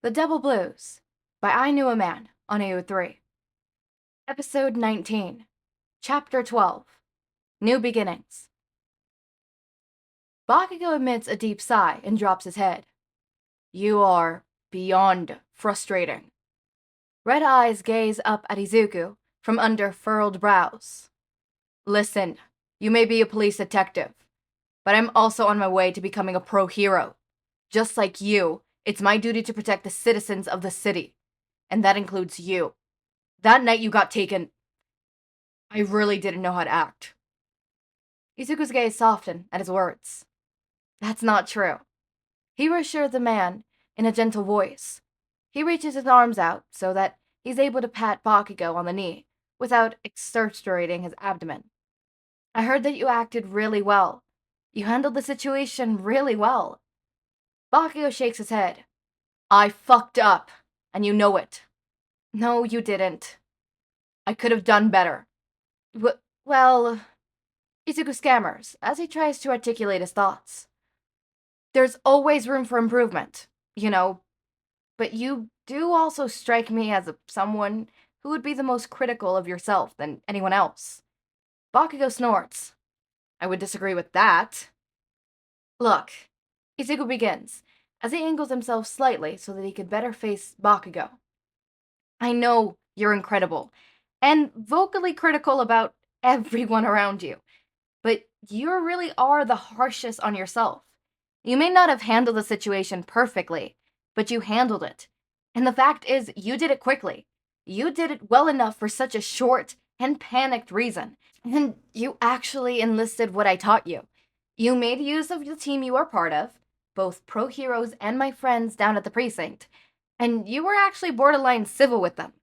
The Double Blues by I Knew a Man on AO3. Episode 19, Chapter 12, New Beginnings. Bakugo emits a deep sigh and drops his head. You are beyond frustrating. Red eyes gaze up at Izuku from under furrowed brows. Listen, you may be a police detective, but I'm also on my way to becoming a pro hero. Just like you, it's my duty to protect the citizens of the city, and that includes you. That night you got taken, I really didn't know how to act. Izuku's gaze softened at his words. That's not true. He reassured the man in a gentle voice. He reaches his arms out so that he's able to pat Bakugo on the knee without exasperating his abdomen. I heard that you acted really well. You handled the situation really well. Bakugo shakes his head. I fucked up, and you know it. No, you didn't. I could have done better. Well, Izuku stammers as he tries to articulate his thoughts. There's always room for improvement, but you do also strike me as someone who would be the most critical of yourself than anyone else. Bakugo snorts. I would disagree with that. Look, Izuku begins, as he angles himself slightly so that he could better face Bakugo. I know you're incredible, and vocally critical about everyone around you, but you really are the harshest on yourself. You may not have handled the situation perfectly, but you handled it. And the fact is, you did it quickly. You did it well enough for such a short and panicked reason. And you actually enlisted what I taught you. You made use of the team you are part of, both pro heroes and my friends down at the precinct, and you were actually borderline civil with them.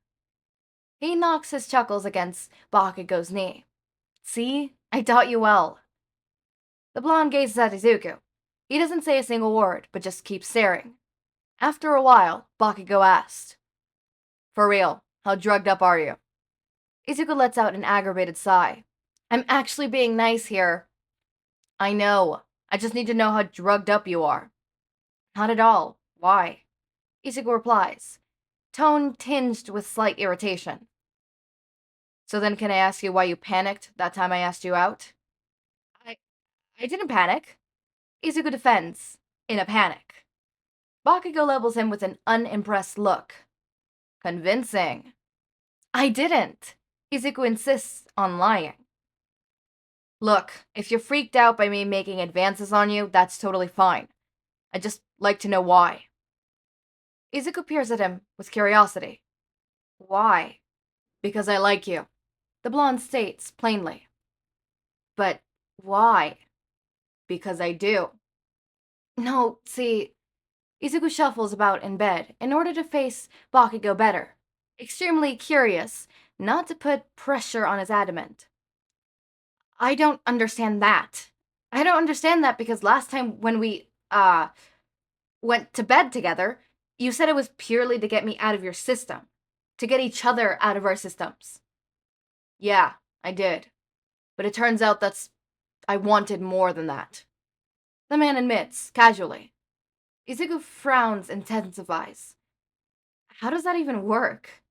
He knocks his chuckles against Bakugo's knee. See? I taught you well. The blonde gazes at Izuku. He doesn't say a single word, but just keeps staring. After a while, Bakugo asked, For real, how drugged up are you? Izuku lets out an aggravated sigh. I'm actually being nice here. I know. I just need to know how drugged up you are. Not at all. Why? Izuku replies, tone tinged with slight irritation. So then can I ask you why you panicked that time I asked you out? I didn't panic. Izuku defends, in a panic. Bakugo levels him with an unimpressed look. Convincing. I didn't. Izuku insists on lying. Look, if you're freaked out by me making advances on you, that's totally fine. I'd just like to know why. Izuku peers at him with curiosity. Why? Because I like you, the blonde states plainly. But why? Because I do. No, see, Izuku shuffles about in bed in order to face Bakugo better, extremely curious not to put pressure on his adamant. I don't understand that. I don't understand that because last time when we, went to bed together, you said it was purely to get me out of your system, to get each other out of our systems. Yeah, I did. But it turns out I wanted more than that. The man admits, casually. Izuku frowns and intensifies. How does that even work?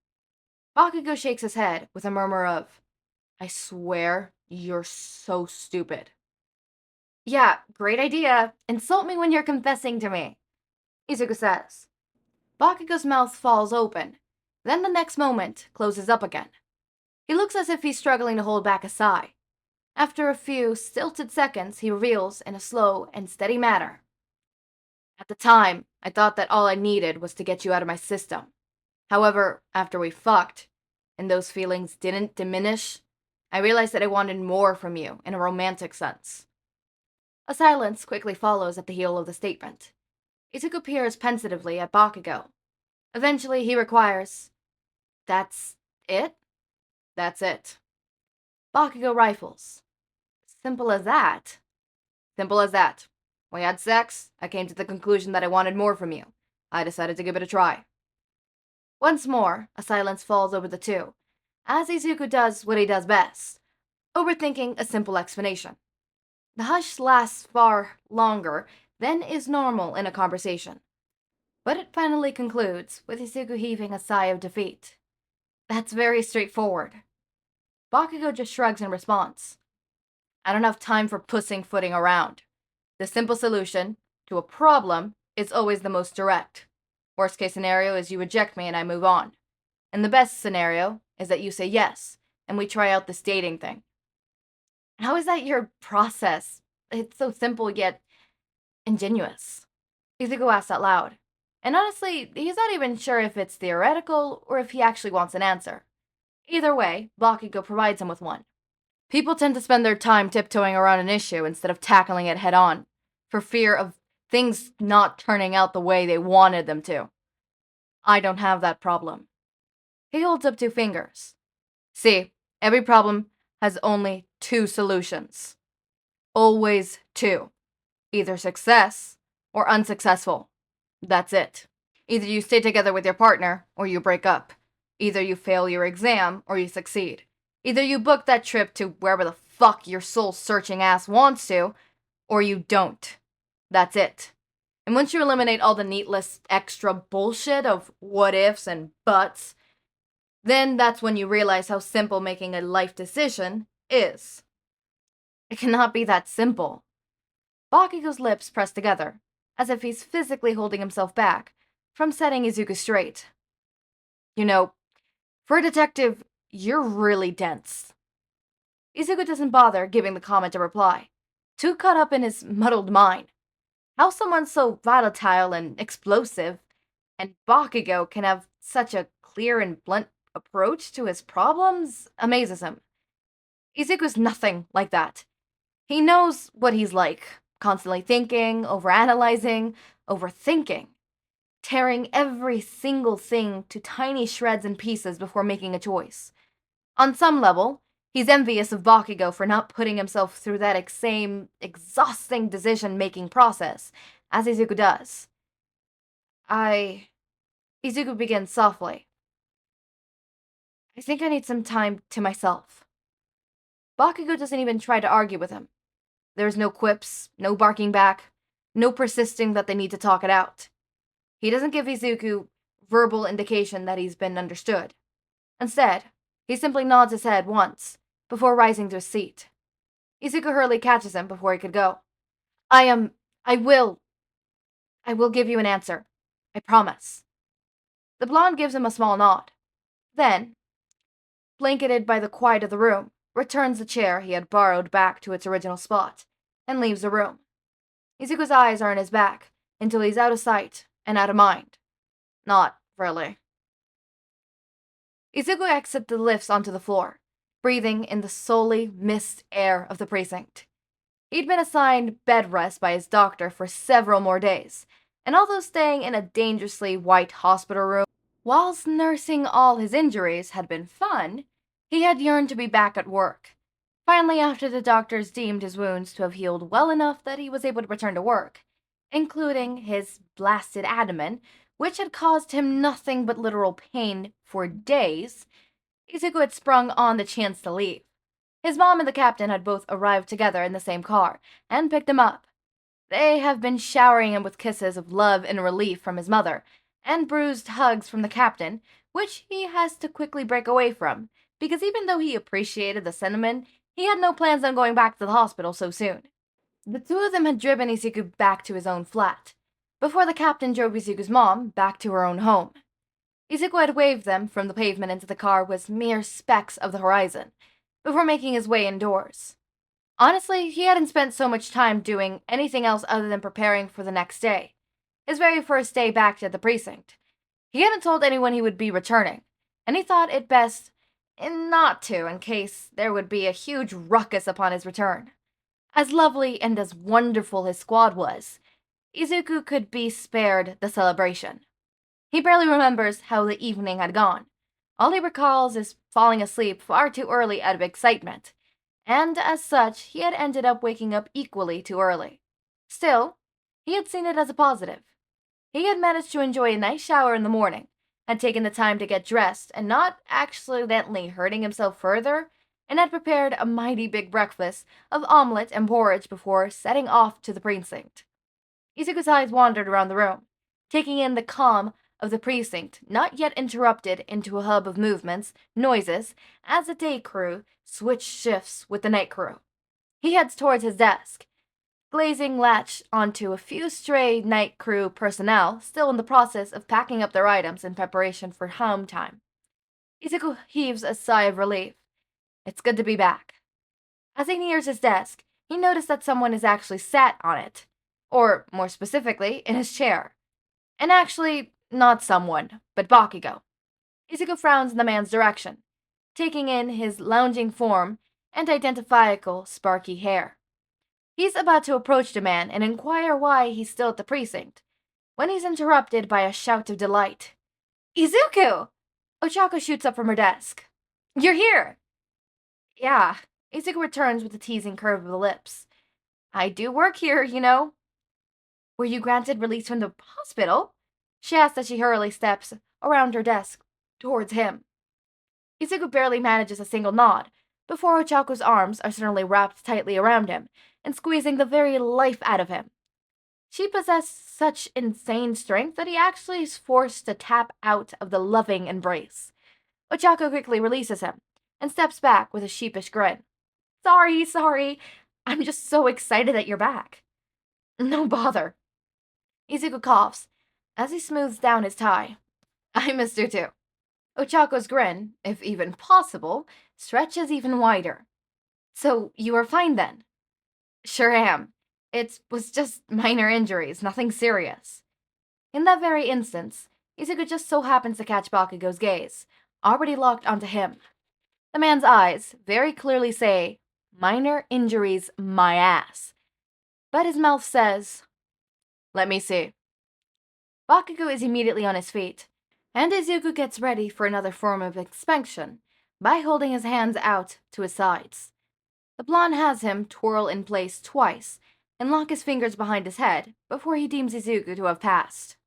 Bakugo shakes his head with a murmur of, I swear you're so stupid. Yeah, great idea. Insult me when you're confessing to me, Izuku says. Bakugo's mouth falls open, then the next moment closes up again. He looks as if he's struggling to hold back a sigh. After a few stilted seconds, he reveals in a slow and steady manner. At the time, I thought that all I needed was to get you out of my system. However, after we fucked, and those feelings didn't diminish, I realized that I wanted more from you in a romantic sense. A silence quickly follows at the heel of the statement. Izuku peers pensatively at Bakugo. Eventually, he requires, That's it? That's it. Bakugo rifles. Simple as that. Simple as that. We had sex. I came to the conclusion that I wanted more from you. I decided to give it a try. Once more, a silence falls over the two, as Izuku does what he does best, overthinking a simple explanation. The hush lasts far longer than is normal in a conversation. But it finally concludes, with Izuku heaving a sigh of defeat. That's very straightforward. Bakugo just shrugs in response. I don't have time for pussyfooting around. The simple solution to a problem is always the most direct. Worst case scenario is you reject me and I move on. And the best scenario is that you say yes, and we try out this dating thing. How is that your process? It's so simple yet ingenuous. Izuku asks out loud. And honestly, he's not even sure if it's theoretical or if he actually wants an answer. Either way, Bakugo provides him with one. People tend to spend their time tiptoeing around an issue instead of tackling it head on, for fear of things not turning out the way they wanted them to. I don't have that problem. He holds up 2 fingers. See, every problem has only 2 solutions. Always 2. Either success or unsuccessful. That's it. Either you stay together with your partner or you break up. Either you fail your exam or you succeed. Either you book that trip to wherever the fuck your soul-searching ass wants to, or you don't. That's it. And once you eliminate all the needless extra bullshit of what-ifs and buts, then that's when you realize how simple making a life decision is. It cannot be that simple. Bakugo's lips press together, as if he's physically holding himself back from setting Izuku straight. You know, for a detective, you're really dense. Izuku doesn't bother giving the comment a reply, too caught up in his muddled mind. How someone so volatile and explosive and Bakugo can have such a clear and blunt approach to his problems amazes him. Izuku's nothing like that. He knows what he's like, constantly thinking, overanalyzing, overthinking, tearing every single thing to tiny shreds and pieces before making a choice. On some level, he's envious of Bakugo for not putting himself through that same exhausting decision-making process, as Izuku does. Izuku begins softly. I think I need some time to myself. Bakugo doesn't even try to argue with him. There's no quips, no barking back, no persisting that they need to talk it out. He doesn't give Izuku verbal indication that he's been understood. Instead, he simply nods his head once, before rising to his seat. Izuku hurriedly catches him before he could go. I will give you an answer. I promise. The blonde gives him a small nod. Then, blanketed by the quiet of the room, returns the chair he had borrowed back to its original spot, and leaves the room. Izuku's eyes are on his back, until he's out of sight and out of mind. Not really. Izuku exits the lifts onto the floor, breathing in the sully mist air of the precinct. He'd been assigned bed rest by his doctor for several more days, and although staying in a dangerously white hospital room, whilst nursing all his injuries had been fun, he had yearned to be back at work. Finally, after the doctors deemed his wounds to have healed well enough that he was able to return to work, including his blasted abdomen, which had caused him nothing but literal pain for days, Izuku had sprung on the chance to leave. His mom and the captain had both arrived together in the same car, and picked him up. They have been showering him with kisses of love and relief from his mother, and bruised hugs from the captain, which he has to quickly break away from, because even though he appreciated the sentiment, he had no plans on going back to the hospital so soon. The 2 of them had driven Izuku back to his own flat, before the captain drove Izuku's mom back to her own home. Izuku had waved them from the pavement into the car with mere specks of the horizon, before making his way indoors. Honestly, he hadn't spent so much time doing anything else other than preparing for the next day, his very first day back at the precinct. He hadn't told anyone he would be returning, and he thought it best not to in case there would be a huge ruckus upon his return. As lovely and as wonderful his squad was, Izuku could be spared the celebration. He barely remembers how the evening had gone. All he recalls is falling asleep far too early out of excitement, and as such, he had ended up waking up equally too early. Still, he had seen it as a positive. He had managed to enjoy a nice shower in the morning, had taken the time to get dressed and not accidentally hurting himself further, and had prepared a mighty big breakfast of omelette and porridge before setting off to the precinct. Izuku's eyes wandered around the room, taking in the calm of the precinct, not yet interrupted into a hub of movements, noises, as the day crew switch shifts with the night crew. He heads towards his desk, glazing latch onto a few stray night crew personnel still in the process of packing up their items in preparation for home time. Izuku heaves a sigh of relief. It's good to be back. As he nears his desk, he noticed that someone is actually sat on it. Or, more specifically, in his chair. And actually, not someone, but Bakugo. Izuku frowns in the man's direction, taking in his lounging form and identifiable sparky hair. He's about to approach the man and inquire why he's still at the precinct, when he's interrupted by a shout of delight. Izuku! Ochako shoots up from her desk. You're here! Yeah, Izuku returns with a teasing curve of the lips. I do work here, you know. Were you granted release from the hospital? She asks as she hurriedly steps around her desk towards him. Izuku barely manages a single nod before Ochako's arms are suddenly wrapped tightly around him and squeezing the very life out of him. She possessed such insane strength that he actually is forced to tap out of the loving embrace. Ochako quickly releases him and steps back with a sheepish grin. Sorry. I'm just so excited that you're back. No bother. Izuku coughs as he smooths down his tie. I missed you too. Ochako's grin, if even possible, stretches even wider. So you are fine then? Sure am. It was just minor injuries, nothing serious. In that very instance, Izuku just so happens to catch Bakugo's gaze, already locked onto him. The man's eyes very clearly say, minor injuries, my ass. But his mouth says, let me see. Bakugo is immediately on his feet, and Izuku gets ready for another form of inspection by holding his hands out to his sides. The blonde has him twirl in place twice and lock his fingers behind his head before he deems Izuku to have passed.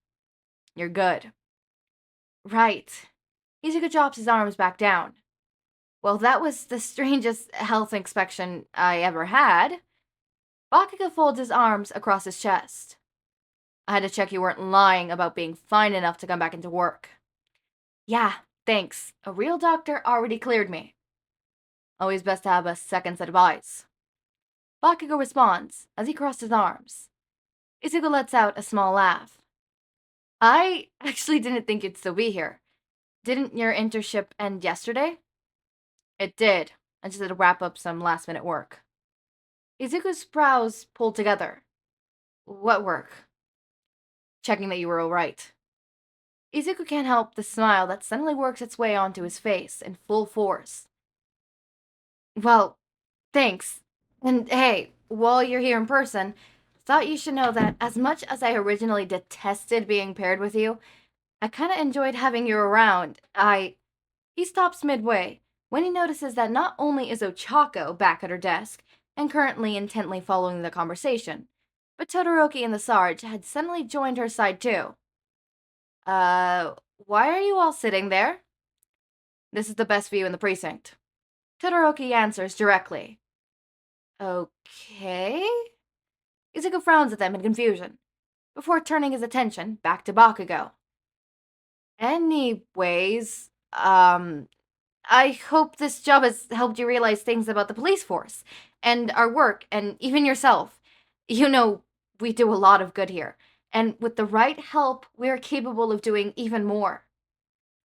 You're good. Right. Izuku drops his arms back down. Well, that was the strangest health inspection I ever had. Bakugo folds his arms across his chest. I had to check you weren't lying about being fine enough to come back into work. Yeah, thanks. A real doctor already cleared me. Always best to have a second set of eyes. Bakugo responds as he crosses his arms. Izuku lets out a small laugh. I actually didn't think you'd still be here. Didn't your internship end yesterday? It did. I just had to wrap up some last-minute work. Izuku's brows pulled together. What work? Checking that you were all right. Izuku can't help the smile that suddenly works its way onto his face in full force. Well, thanks. And hey, while you're here in person, thought you should know that as much as I originally detested being paired with you, I kinda enjoyed having you around. He stops midway when he notices that not only is Ochako back at her desk and currently intently following the conversation, but Todoroki and the Sarge had suddenly joined her side too. Why are you all sitting there? This is the best view in the precinct. Todoroki answers directly. Okay? Izuku frowns at them in confusion, before turning his attention back to Bakugo. Anyways, I hope this job has helped you realize things about the police force, and our work, and even yourself. You know, we do a lot of good here, and with the right help, we are capable of doing even more.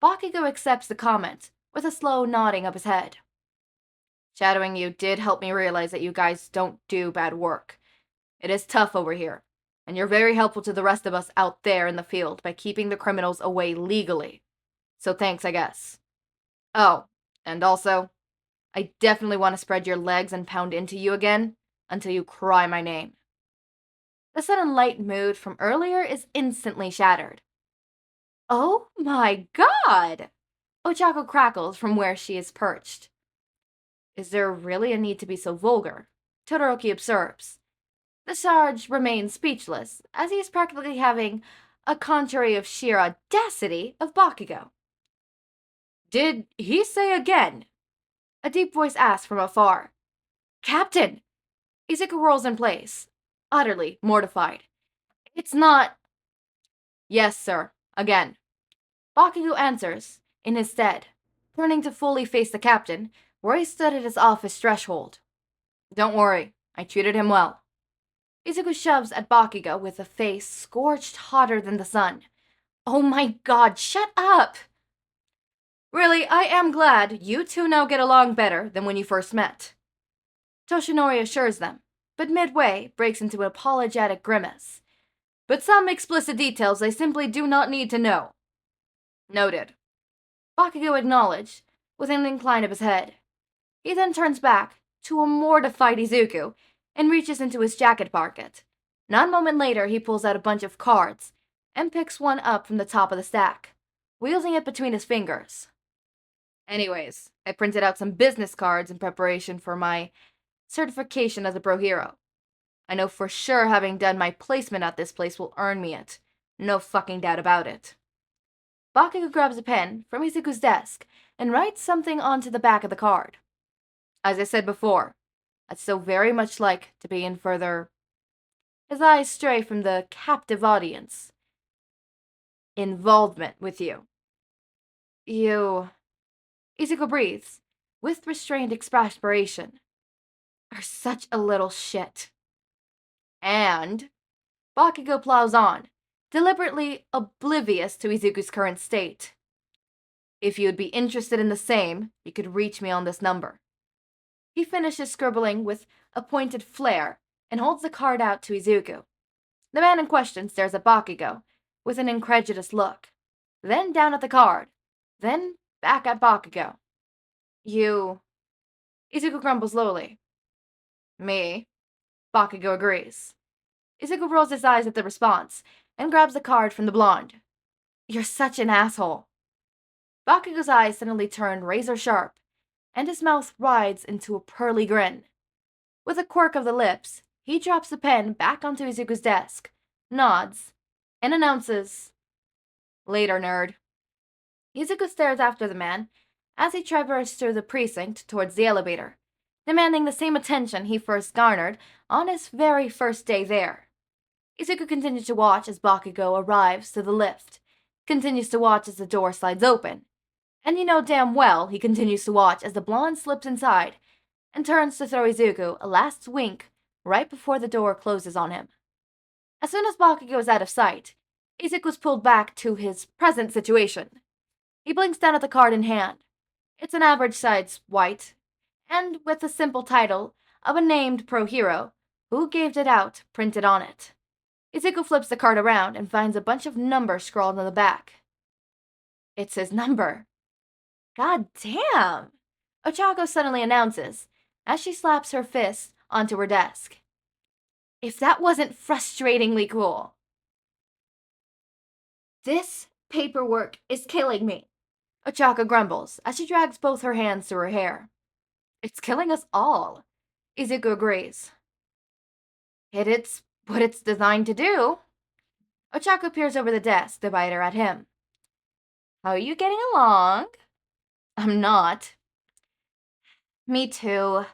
Bakugo accepts the comment, with a slow nodding of his head. Shadowing you did help me realize that you guys don't do bad work. It is tough over here, and you're very helpful to the rest of us out there in the field by keeping the criminals away legally. So thanks, I guess. Oh, and also, I definitely want to spread your legs and pound into you again until you cry my name. The sudden light mood from earlier is instantly shattered. Oh my god! Ochako crackles from where she is perched. Is there really a need to be so vulgar? Todoroki observes. The Sarge remains speechless, as he is practically having a contrary of sheer audacity of Bakugo. Did he say again? A deep voice asks from afar. Captain! Izuku rolls in place, utterly mortified. It's not... Yes, sir. Again. Bakugo answers, in his stead, turning to fully face the captain, where he stood at his office threshold. Don't worry, I treated him well. Izuku shoves at Bakugo with a face scorched hotter than the sun. Oh my god, shut up! Really, I am glad you two now get along better than when you first met. Toshinori assures them, but midway breaks into an apologetic grimace. But some explicit details I simply do not need to know. Noted. Bakugo acknowledged, with an incline of his head. He then turns back to a mortified Izuku and reaches into his jacket pocket. Not a moment later, he pulls out a bunch of cards and picks one up from the top of the stack, wielding it between his fingers. Anyways, I printed out some business cards in preparation for my certification as a pro hero. I know for sure having done my placement at this place will earn me it. No fucking doubt about it. Bakugo grabs a pen from Izuku's desk and writes something onto the back of the card. As I said before, I'd so very much like to be in further... His eyes stray from the captive audience. Involvement with you. You... Izuku breathes, with restrained exasperation. Are such a little shit. And... Bakugo plows on, deliberately oblivious to Izuku's current state. If you'd be interested in the same, you could reach me on this number. He finishes scribbling with a pointed flair and holds the card out to Izuku. The man in question stares at Bakugo with an incredulous look, then down at the card, then back at Bakugo. You... Izuku grumbles lowly. Me? Bakugo agrees. Izuku rolls his eyes at the response and grabs the card from the blonde. You're such an asshole. Bakugo's eyes suddenly turn razor sharp, and his mouth wides into a pearly grin. With a quirk of the lips, he drops the pen back onto Izuku's desk, nods, and announces, Later, nerd. Izuku stares after the man as he traverses through the precinct towards the elevator, demanding the same attention he first garnered on his very first day there. Izuku continues to watch as Bakugo arrives to the lift, continues to watch as the door slides open, and you know damn well he continues to watch as the blonde slips inside and turns to throw Izuku a last wink right before the door closes on him. As soon as Bakugo is out of sight, Izuku's pulled back to his present situation. He blinks down at the card in hand. It's an average-sized white, and with the simple title of a named pro hero who gave it out printed on it. Izuku flips the card around and finds a bunch of numbers scrawled on the back. It's his number. God damn! Ochako suddenly announces, as she slaps her fist onto her desk. If that wasn't frustratingly cool. This paperwork is killing me, Ochako grumbles as she drags both her hands through her hair. It's killing us all, Izuku agrees. It's what it's designed to do. Ochako peers over the desk divider at him. How are you getting along? I'm not. Me too.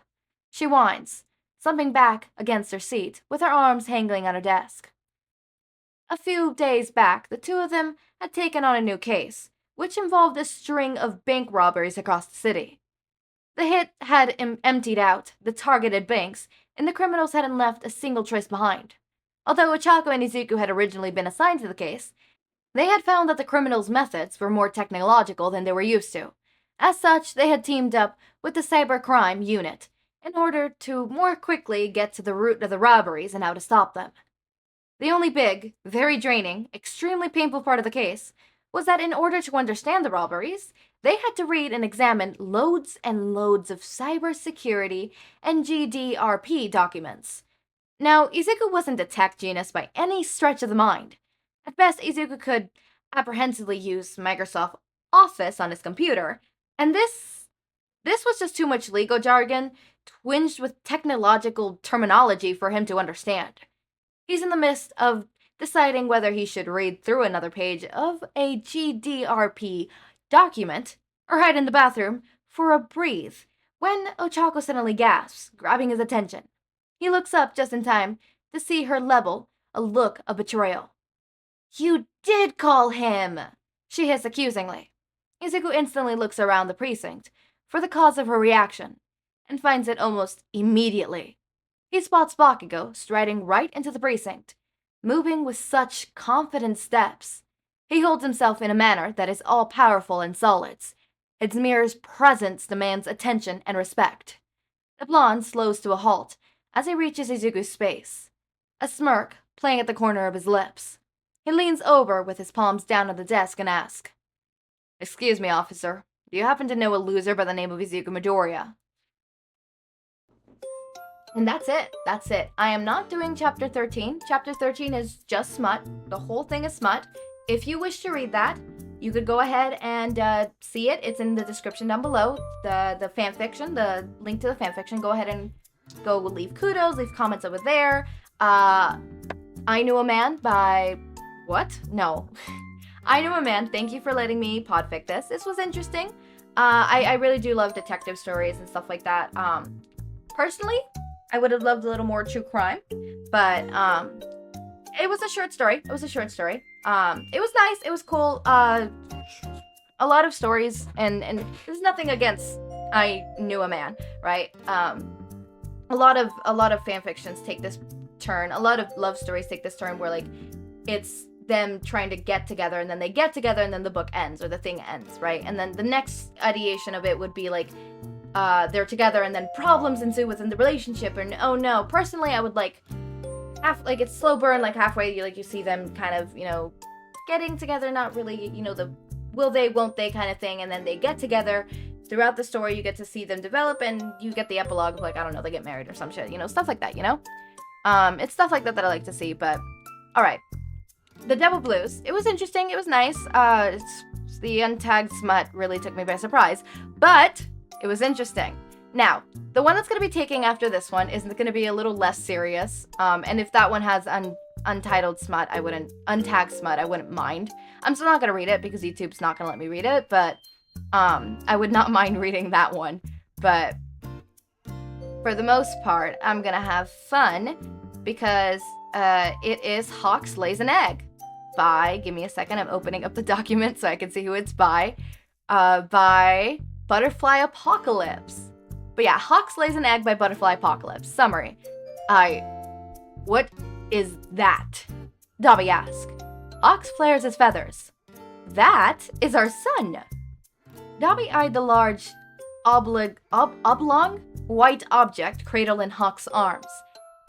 She whines, slumping back against her seat with her arms hanging on her desk. A few days back, the two of them had taken on a new case, which involved a string of bank robberies across the city. The hit had emptied out the targeted banks, and the criminals hadn't left a single trace behind. Although Ochako and Izuku had originally been assigned to the case, they had found that the criminals' methods were more technological than they were used to. As such, they had teamed up with the cybercrime unit in order to more quickly get to the root of the robberies and how to stop them. The only big, very draining, extremely painful part of the case was that in order to understand the robberies, they had to read and examine loads and loads of cybersecurity and GDRP documents. Now, Izuku wasn't a tech genius by any stretch of the mind. At best, Izuku could apprehensively use Microsoft Office on his computer, and this was just too much legal jargon, twinged with technological terminology for him to understand. He's in the midst of deciding whether he should read through another page of a GDRP document or hide in the bathroom for a breathe when Ochako suddenly gasps, grabbing his attention. He looks up just in time to see her level a look of betrayal. You did call him! She hissed accusingly. Izuku instantly looks around the precinct for the cause of her reaction, and finds it almost immediately. He spots Bakugo striding right into the precinct, moving with such confident steps. He holds himself in a manner that is all-powerful and solid. Its mere presence demands attention and respect. The blonde slows to a halt as he reaches Izuku's space, a smirk playing at the corner of his lips. He leans over with his palms down on the desk and asks, "Excuse me, officer, do you happen to know a loser by the name of Izuku Midoriya?" And that's it. I am not doing Chapter 13. Chapter 13 is just smut. The whole thing is smut. If you wish to read that, you could go ahead and see it. It's in the description down below. The fanfiction, the link to the fanfiction. Go ahead and go leave kudos, leave comments over there. I Knew a Man by... What? No. I Knew a Man. Thank you for letting me podfic this. This was interesting. I really do love detective stories and stuff like that. Personally, I would have loved a little more true crime, but it was a short story. It was nice. It was cool. A lot of stories, and there's nothing against I Knew a Man, right? A lot of fan fictions take this turn. A lot of love stories take this turn where like it's them trying to get together, and then they get together, and then the book ends or the thing ends, right? And then the next ideation of it would be like they're together and then problems ensue within the relationship, and oh no. Personally, I would like it's slow burn, like halfway you see them kind of, getting together, not really, the will they, won't they kind of thing, and then they get together. Throughout the story, you get to see them develop, and you get the epilogue of like, I don't know, they get married or some shit, stuff like that, it's stuff like that I like to see. But all right, The Devil Blues, it was interesting, it was nice. It's the untagged smut really took me by surprise, but it was interesting. Now, the one that's going to be taking after this one is going to be a little less serious. And if that one has untagged smut, I wouldn't mind. I'm still not going to read it because YouTube's not going to let me read it, but I would not mind reading that one. But for the most part, I'm going to have fun because it is Hawks Lays an Egg by, give me a second, I'm opening up the document so I can see who it's by Butterfly Apocalypse. But yeah, Hawks Lays an Egg by Butterfly Apocalypse. Summary. What is that? Dobby asks. Hawks flares his feathers. That is our sun. Dobby eyed the large, oblong, white object cradled in Hawk's arms.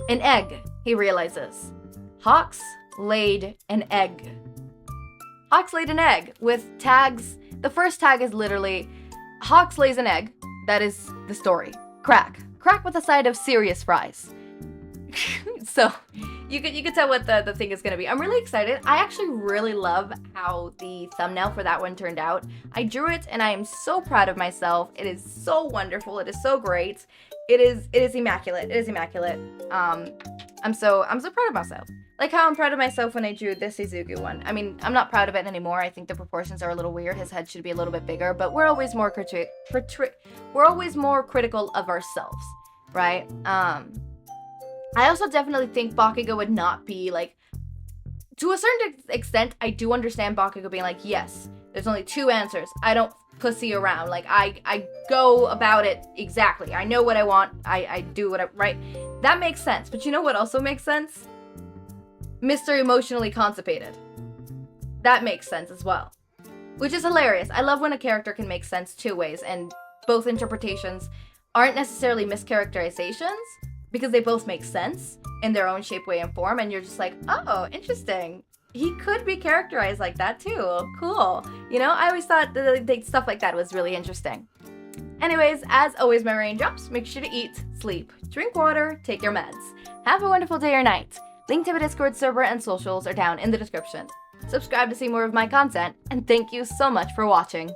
An egg, he realizes. Hawks laid an egg. Hawks laid an egg with tags. The first tag is literally Hawks lays an egg. That is the story. Crack with a side of serious fries. So you could tell what the thing is gonna be. I'm really excited. I actually really love how the thumbnail for that one turned out. I drew it and I am so proud of myself. It is so wonderful. It is so great. It is immaculate. It is immaculate. I'm so proud of myself. Like how I'm proud of myself when I drew this Izuku one. I mean, I'm not proud of it anymore. I think the proportions are a little weird. His head should be a little bit bigger, but we're always more critical of ourselves, right? I also definitely think Bakugo would not be like, to a certain extent, I do understand Bakugo being like, yes, there's only two answers. I don't pussy around. Like I go about it exactly. I know what I want. I do what right? That makes sense. But you know what also makes sense? Mr. Emotionally Constipated. That makes sense as well. Which is hilarious. I love when a character can make sense two ways, and both interpretations aren't necessarily mischaracterizations, because they both make sense in their own shape, way, and form, and you're just like, oh, interesting. He could be characterized like that too. Cool. I always thought that stuff like that was really interesting. Anyways, as always, my raindrops, make sure to eat, sleep, drink water, take your meds. Have a wonderful day or night. Link to my Discord server and socials are down in the description. Subscribe to see more of my content, and thank you so much for watching.